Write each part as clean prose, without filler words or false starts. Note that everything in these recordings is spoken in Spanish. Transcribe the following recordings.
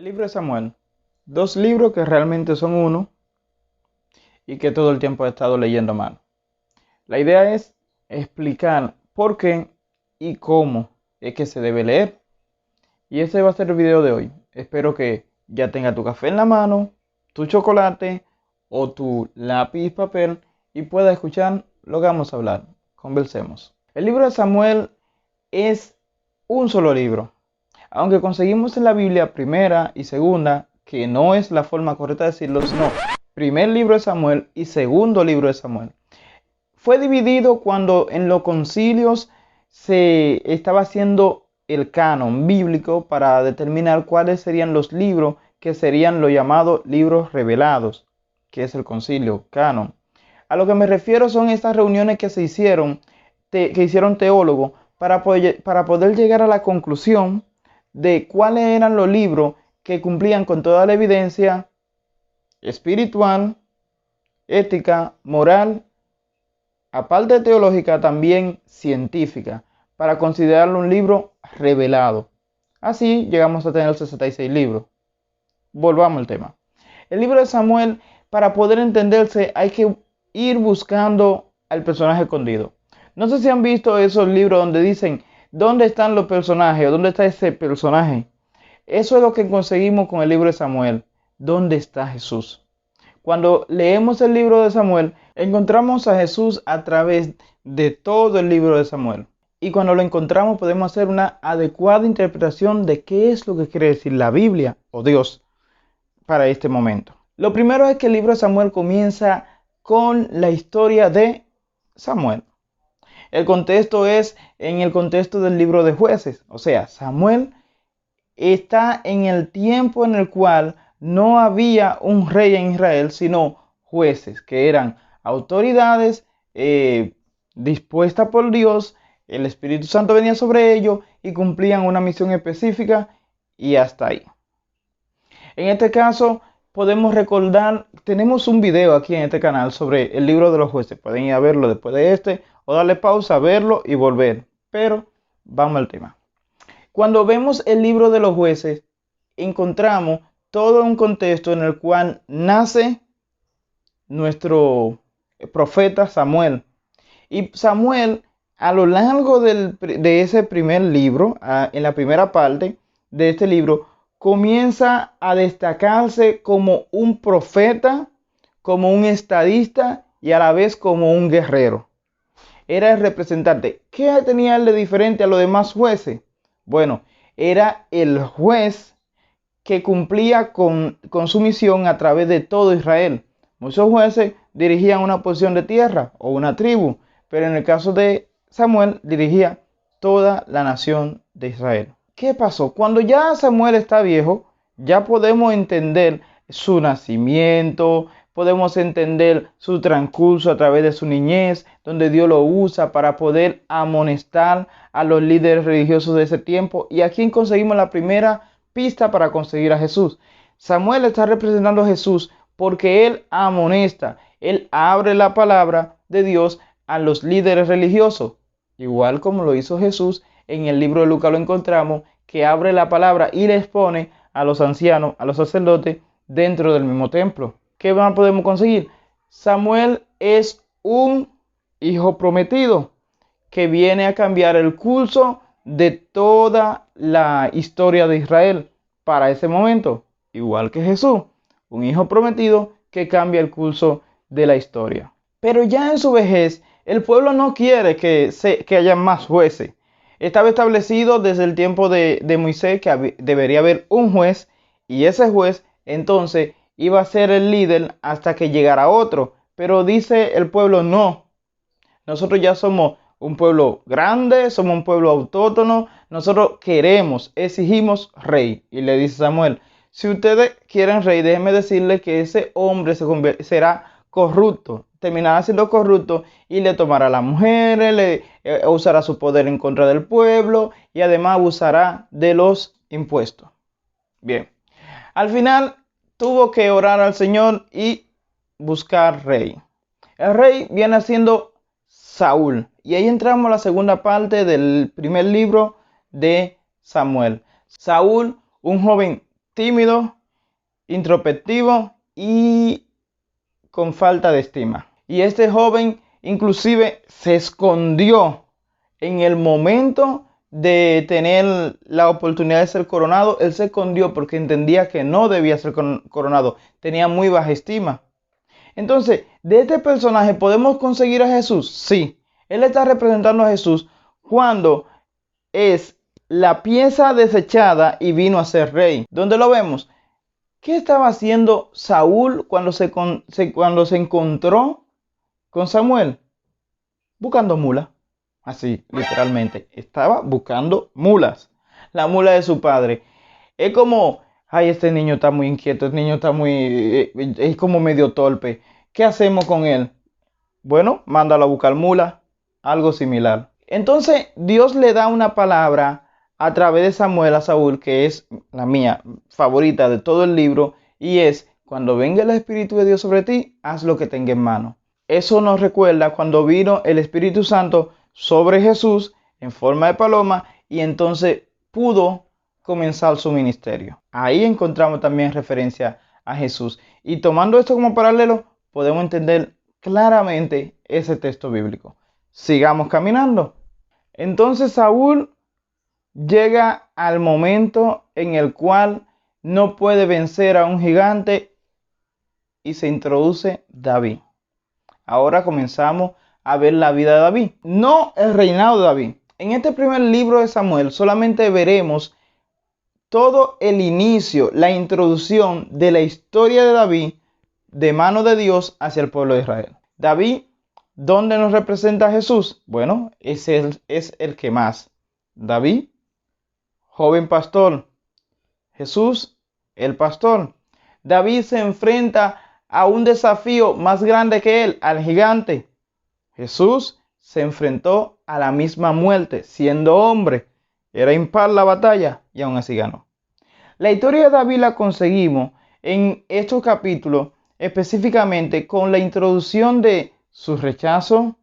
El libro de Samuel. Dos libros que realmente son uno y que todo el tiempo he estado leyendo mal. La idea es explicar por qué y cómo es que se debe leer. Y ese va a ser el video de hoy. Espero que ya tenga tu café en la mano, tu chocolate o tu lápiz y papel y pueda escuchar lo que vamos a hablar. Conversemos. El libro de Samuel es un solo libro. Aunque conseguimos en la Biblia primera y segunda, que no es la forma correcta de decirlo, sino primer libro de Samuel y segundo libro de Samuel. Fue dividido cuando en los concilios se estaba haciendo el canon bíblico para determinar cuáles serían los libros que serían los llamados libros revelados, que es el concilio, canon. A lo que me refiero son estas reuniones que se hicieron, que hicieron teólogos para poder llegar a la conclusión de cuáles eran los libros que cumplían con toda la evidencia espiritual, ética, moral, aparte de teológica, también científica, para considerarlo un libro revelado. Así llegamos a tener 66 libros. Volvamos al tema. El libro de Samuel, para poder entenderse, hay que ir buscando al personaje escondido. No sé si han visto esos libros donde dicen, ¿dónde están los personajes? ¿O dónde está ese personaje? Eso es lo que conseguimos con el libro de Samuel. ¿Dónde está Jesús? Cuando leemos el libro de Samuel, encontramos a Jesús a través de todo el libro de Samuel. Y cuando lo encontramos podemos hacer una adecuada interpretación de qué es lo que quiere decir la Biblia o Dios para este momento. Lo primero es que el libro de Samuel comienza con la historia de Samuel. El contexto es en el contexto del libro de Jueces. O sea, Samuel está en el tiempo en el cual no había un rey en Israel, sino jueces, que eran autoridades dispuestas por Dios. El Espíritu Santo venía sobre ellos y cumplían una misión específica y hasta ahí. En este caso podemos recordar, tenemos un video aquí en este canal sobre el libro de los jueces. Pueden ir a verlo después de este o darle pausa, verlo y volver. Pero vamos al tema. Cuando vemos el libro de los jueces, encontramos todo un contexto en el cual nace nuestro profeta Samuel. Y Samuel, a lo largo de ese primer libro, en la primera parte de este libro, comienza a destacarse como un profeta, como un estadista y a la vez como un guerrero. Era el representante. ¿Qué tenía él de diferente a los demás jueces? Bueno, era el juez que cumplía con su misión a través de todo Israel. Muchos jueces dirigían una porción de tierra o una tribu, pero en el caso de Samuel dirigía toda la nación de Israel. ¿Qué pasó? Cuando ya Samuel está viejo, ya podemos entender su nacimiento, podemos entender su transcurso a través de su niñez, donde Dios lo usa para poder amonestar a los líderes religiosos de ese tiempo. Y aquí conseguimos la primera pista para conseguir a Jesús. Samuel está representando a Jesús porque él amonesta, él abre la palabra de Dios a los líderes religiosos, igual como lo hizo Jesús. En el libro de Lucas lo encontramos, que abre la palabra y les pone a los ancianos, a los sacerdotes, dentro del mismo templo. ¿Qué más podemos conseguir? Samuel es un hijo prometido que viene a cambiar el curso de toda la historia de Israel para ese momento, igual que Jesús, un hijo prometido que cambia el curso de la historia. Pero ya en su vejez, el pueblo no quiere que haya más jueces. Estaba establecido desde el tiempo de Moisés que debería haber un juez, y ese juez entonces iba a ser el líder hasta que llegara otro. Pero dice el pueblo, no, nosotros ya somos un pueblo grande, somos un pueblo autóctono, nosotros queremos, exigimos rey. Y le dice Samuel, si ustedes quieren rey, déjenme decirles que ese hombre será corrupto, terminará siendo corrupto y le tomará a las mujeres, usará su poder en contra del pueblo y además abusará de los impuestos. Bien, al final tuvo que orar al Señor y buscar rey. El rey viene siendo Saúl. Y ahí entramos a la segunda parte del primer libro de Samuel. Saúl, un joven tímido, introspectivo y con falta de estima. Y este joven inclusive se escondió en el momento de tener la oportunidad de ser coronado. Él se escondió porque entendía que no debía ser coronado. Tenía muy baja estima. Entonces, de este personaje podemos conseguir a Jesús. Sí, él está representando a Jesús cuando es la pieza desechada y vino a ser rey. ¿Dónde lo vemos? ¿Qué estaba haciendo Saúl cuando se encontró con Samuel? Buscando mulas. Así, literalmente. Estaba buscando mulas. La mula de su padre. Es como, ay, este niño está muy inquieto, este niño está es como medio torpe. ¿Qué hacemos con él? Bueno, mándalo a buscar mulas. Algo similar. Entonces, Dios le da una palabra a través de Samuel a Saúl, que es la mía favorita de todo el libro, y es, cuando venga el Espíritu de Dios sobre ti, haz lo que tenga en mano. Eso nos recuerda cuando vino el Espíritu Santo sobre Jesús en forma de paloma y entonces pudo comenzar su ministerio. Ahí encontramos también referencia a Jesús. Y tomando esto como paralelo, podemos entender claramente ese texto bíblico. Sigamos caminando. Entonces Saúl llega al momento en el cual no puede vencer a un gigante y se introduce David. Ahora comenzamos a ver la vida de David, no el reinado de David. En este primer libro de Samuel solamente veremos todo el inicio, la introducción de la historia de David de mano de Dios hacia el pueblo de Israel. David, ¿dónde nos representa a Jesús? Bueno, es el que más. David, joven pastor. Jesús, el pastor. David se enfrenta a un desafío más grande que él, al gigante. Jesús se enfrentó a la misma muerte, siendo hombre. Era impar la batalla y aún así ganó. La historia de David la conseguimos en estos capítulos, específicamente con la introducción de su rechazo,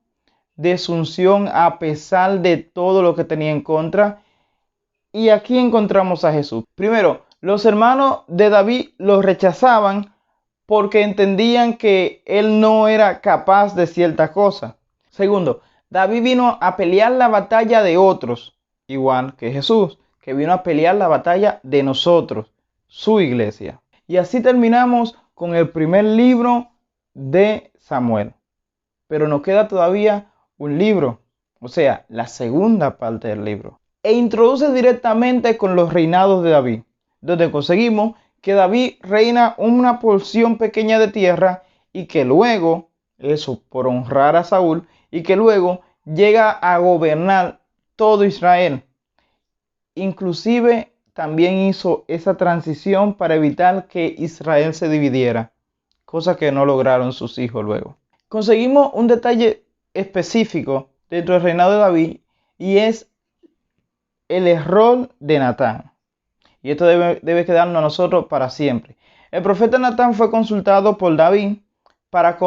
de su unción a pesar de todo lo que tenía en contra. Y aquí encontramos a Jesús. Primero, los hermanos de David lo rechazaban porque entendían que él no era capaz de cierta cosa. Segundo, David vino a pelear la batalla de otros, igual que Jesús, que vino a pelear la batalla de nosotros, su iglesia. Y así terminamos con el primer libro de Samuel. Pero nos queda todavía un libro, o sea, la segunda parte del libro. E introduce directamente con los reinados de David, donde conseguimos que David reina una porción pequeña de tierra y que luego, eso por honrar a Saúl, y que luego llega a gobernar todo Israel. Inclusive también hizo esa transición para evitar que Israel se dividiera, cosa que no lograron sus hijos luego. Conseguimos un detalle específico dentro del reinado de David y es el error de Natán. Y esto debe quedarnos a nosotros para siempre. El profeta Natán fue consultado por David para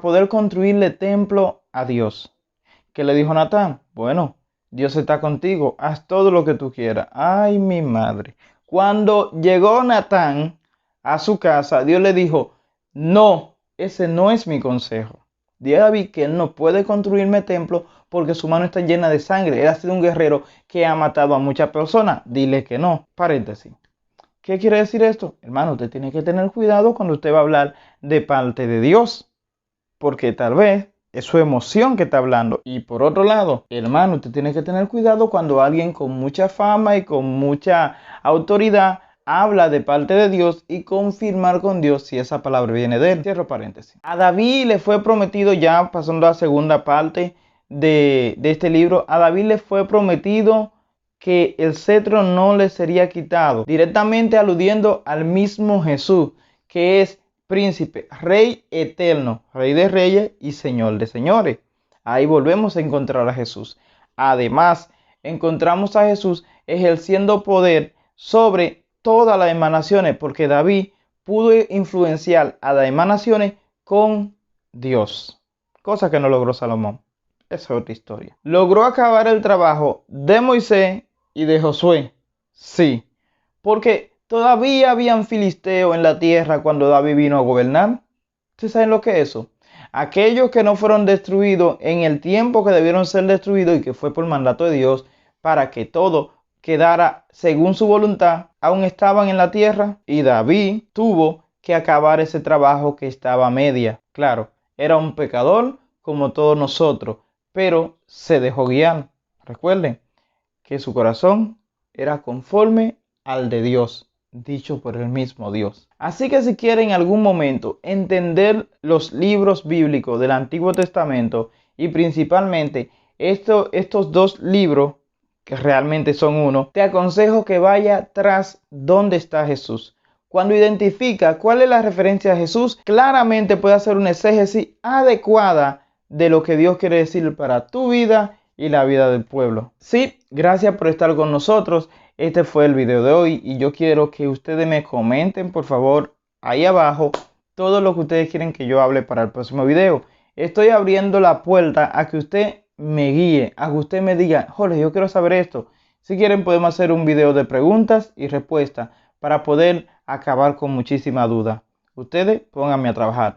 poder construirle templo a Dios. ¿Qué le dijo Natán? Bueno, Dios está contigo, haz todo lo que tú quieras. Ay, mi madre. Cuando llegó Natán a su casa, Dios le dijo, no, ese no es mi consejo. Dile a David que él no puede construirme templo porque su mano está llena de sangre. Él ha sido un guerrero que ha matado a muchas personas. Dile que no. Paréntesis. ¿Qué quiere decir esto? Hermano, usted tiene que tener cuidado cuando usted va a hablar de parte de Dios. Porque tal vez es su emoción que está hablando. Y por otro lado, hermano, usted tiene que tener cuidado cuando alguien con mucha fama y con mucha autoridad habla de parte de Dios y confirmar con Dios si esa palabra viene de él. Cierro paréntesis. A David le fue prometido, ya pasando a la segunda parte de este libro, a David le fue prometido que el cetro no le sería quitado, directamente aludiendo al mismo Jesús, que es príncipe, rey eterno, rey de reyes y señor de señores. Ahí volvemos a encontrar a Jesús. Además, encontramos a Jesús ejerciendo poder sobre todas las emanaciones, porque David pudo influenciar a las emanaciones con Dios, cosa que no logró Salomón. Esa es otra historia. ¿Logró acabar el trabajo de Moisés y de Josué? Sí, porque Todavía habían filisteos en la tierra cuando David vino a gobernar. ¿Ustedes saben lo que es eso? Aquellos que no fueron destruidos en el tiempo que debieron ser destruidos y que fue por mandato de Dios para que todo quedara según su voluntad, aún estaban en la tierra y David tuvo que acabar ese trabajo que estaba a media. Claro, era un pecador como todos nosotros, pero se dejó guiar. Recuerden que su corazón era conforme al de Dios, dicho por el mismo Dios. Así que si quieren en algún momento entender los libros bíblicos del Antiguo Testamento y principalmente estos dos libros que realmente son uno, te aconsejo que vaya tras donde está Jesús. Cuando identifica cuál es la referencia a Jesús, claramente puede hacer una exégesis adecuada de lo que Dios quiere decir para tu vida y la vida del pueblo. Sí, gracias por estar con nosotros. Este fue el video de hoy y yo quiero que ustedes me comenten, por favor, ahí abajo, todo lo que ustedes quieren que yo hable para el próximo video. Estoy abriendo la puerta a que usted me guíe, a que usted me diga, Jorge, yo quiero saber esto. Si quieren podemos hacer un video de preguntas y respuestas para poder acabar con muchísima duda. Ustedes pónganme a trabajar.